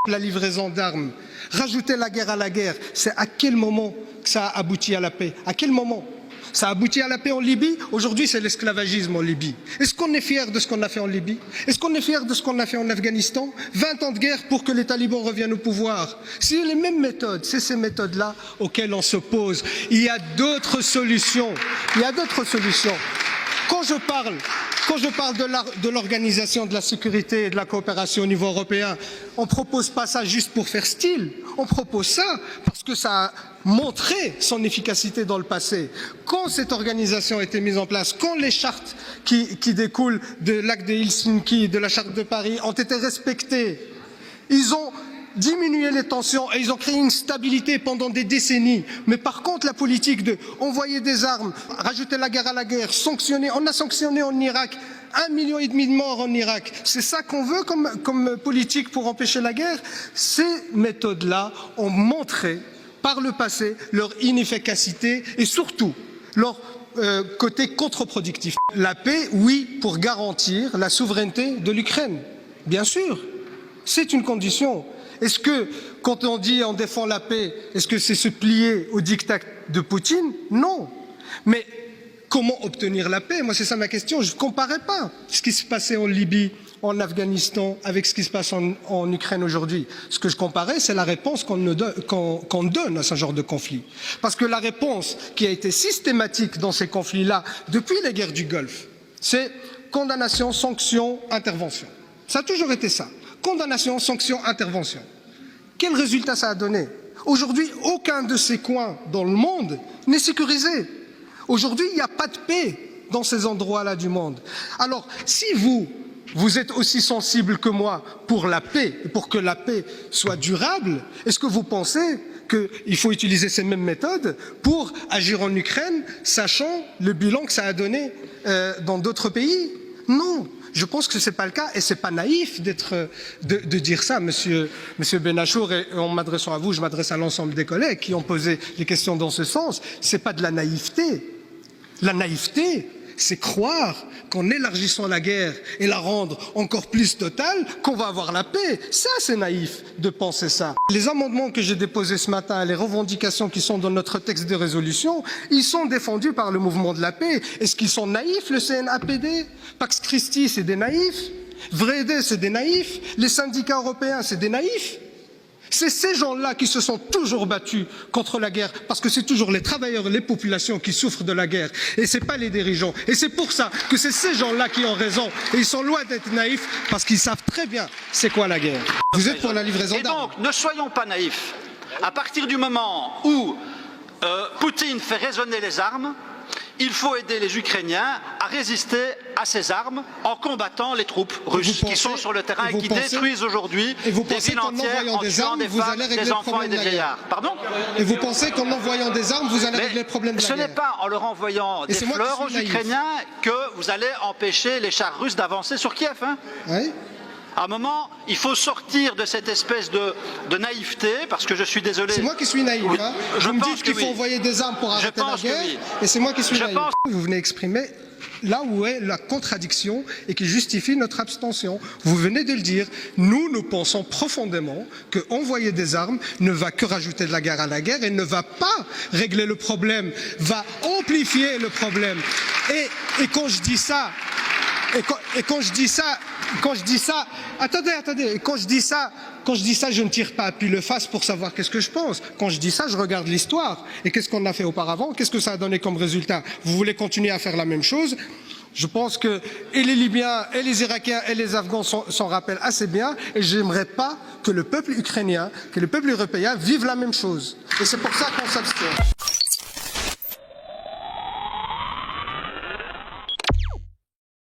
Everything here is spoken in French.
La livraison d'armes, rajouter la guerre à la guerre, c'est à quel moment que ça a abouti à la paix? À quel moment? Ça a abouti à la paix en Libye? Aujourd'hui, c'est l'esclavagisme en Libye. Est-ce qu'on est fier de ce qu'on a fait en Libye? Est-ce qu'on est fier de ce qu'on a fait en Afghanistan? 20 ans de guerre pour que les talibans reviennent au pouvoir. C'est les mêmes méthodes, c'est ces méthodes-là auxquelles on s'oppose. Il y a d'autres solutions. Il y a d'autres solutions. Quand je parle de l'organisation de la sécurité et de la coopération au niveau européen, on ne propose pas ça juste pour faire style. On propose ça parce que ça a montré son efficacité dans le passé. Quand cette organisation a été mise en place, quand les chartes qui découlent de l'acte de Helsinki, de la charte de Paris ont été respectées, ils ont diminuer les tensions et ils ont créé une stabilité pendant des décennies. Mais par contre, la politique de envoyer des armes, rajouter la guerre à la guerre, sanctionner, on a sanctionné en Irak 1,5 million de morts en Irak. C'est ça qu'on veut comme politique pour empêcher la guerre? Ces méthodes-là ont montré par le passé leur inefficacité et surtout leur côté contre-productif. La paix, oui, pour garantir la souveraineté de l'Ukraine. Bien sûr, c'est une condition. Est-ce que, quand on dit on défend la paix, est-ce que c'est se plier au diktat de Poutine? Non. Mais comment obtenir la paix? Moi, c'est ça ma question. Je ne comparais pas ce qui se passait en Libye, en Afghanistan, avec ce qui se passe en Ukraine aujourd'hui. Ce que je comparais, c'est la réponse qu'on donne à ce genre de conflit. Parce que la réponse qui a été systématique dans ces conflits-là, depuis les guerres du Golfe, c'est condamnation, sanction, intervention. Ça a toujours été ça. Condamnation, sanction, intervention. Quel résultat ça a donné? Aujourd'hui, aucun de ces coins dans le monde n'est sécurisé. Aujourd'hui, il n'y a pas de paix dans ces endroits-là du monde. Alors, si vous êtes aussi sensible que moi pour la paix, et pour que la paix soit durable, est-ce que vous pensez qu'il faut utiliser ces mêmes méthodes pour agir en Ukraine, sachant le bilan que ça a donné dans d'autres pays? Non. Je pense que ce n'est pas le cas et ce n'est pas naïf de dire ça, monsieur Benachour, et en m'adressant à vous, je m'adresse à l'ensemble des collègues qui ont posé des questions dans ce sens. Ce n'est pas de la naïveté. La naïveté, c'est croire qu'en élargissant la guerre et la rendre encore plus totale, qu'on va avoir la paix. Ça, c'est naïf de penser ça. Les amendements que j'ai déposés ce matin, les revendications qui sont dans notre texte de résolution, ils sont défendus par le mouvement de la paix. Est-ce qu'ils sont naïfs, le CNAPD? Pax Christi, c'est des naïfs. VRED, c'est des naïfs. Les syndicats européens, c'est des naïfs. C'est ces gens-là qui se sont toujours battus contre la guerre, parce que c'est toujours les travailleurs et les populations qui souffrent de la guerre, et ce n'est pas les dirigeants. Et c'est pour ça que c'est ces gens-là qui ont raison, et ils sont loin d'être naïfs, parce qu'ils savent très bien c'est quoi la guerre. Vous êtes pour la livraison d'armes. Et donc, ne soyons pas naïfs. À partir du moment où Poutine fait résonner les armes, il faut aider les Ukrainiens à résister à ces armes en combattant les troupes russes qui sont sur le terrain et qui détruisent aujourd'hui des villes entières en tuant des femmes, des enfants et des vieillards. Pardon? Et vous pensez qu'en envoyant des armes, vous allez régler le problème de la guerre? Ce n'est pas en leur envoyant des fleurs aux Ukrainiens que vous allez empêcher les chars russes d'avancer sur Kiev. Hein? Oui. À un moment, il faut sortir de cette espèce de naïveté, parce que je suis désolé. C'est moi qui suis naïf. Hein. Vous me dites qu'il faut envoyer des armes pour arrêter la guerre, et c'est moi qui suis naïf. Vous venez exprimer là où est la contradiction et qui justifie notre abstention. Vous venez de le dire, nous pensons profondément qu'envoyer des armes ne va que rajouter de la guerre à la guerre et ne va pas régler le problème, va amplifier le problème. Et quand je dis ça, quand je dis ça, attendez, quand je dis ça, je ne tire pas à pile face pour savoir qu'est-ce que je pense. Quand je dis ça, je regarde l'histoire. Et qu'est-ce qu'on a fait auparavant? Qu'est-ce que ça a donné comme résultat? Vous voulez continuer à faire la même chose? Je pense que et les Libyens, et les Irakiens, et les Afghans s'en rappellent assez bien. Et j'aimerais pas que le peuple ukrainien, que le peuple européen vive la même chose. Et c'est pour ça qu'on s'abstient.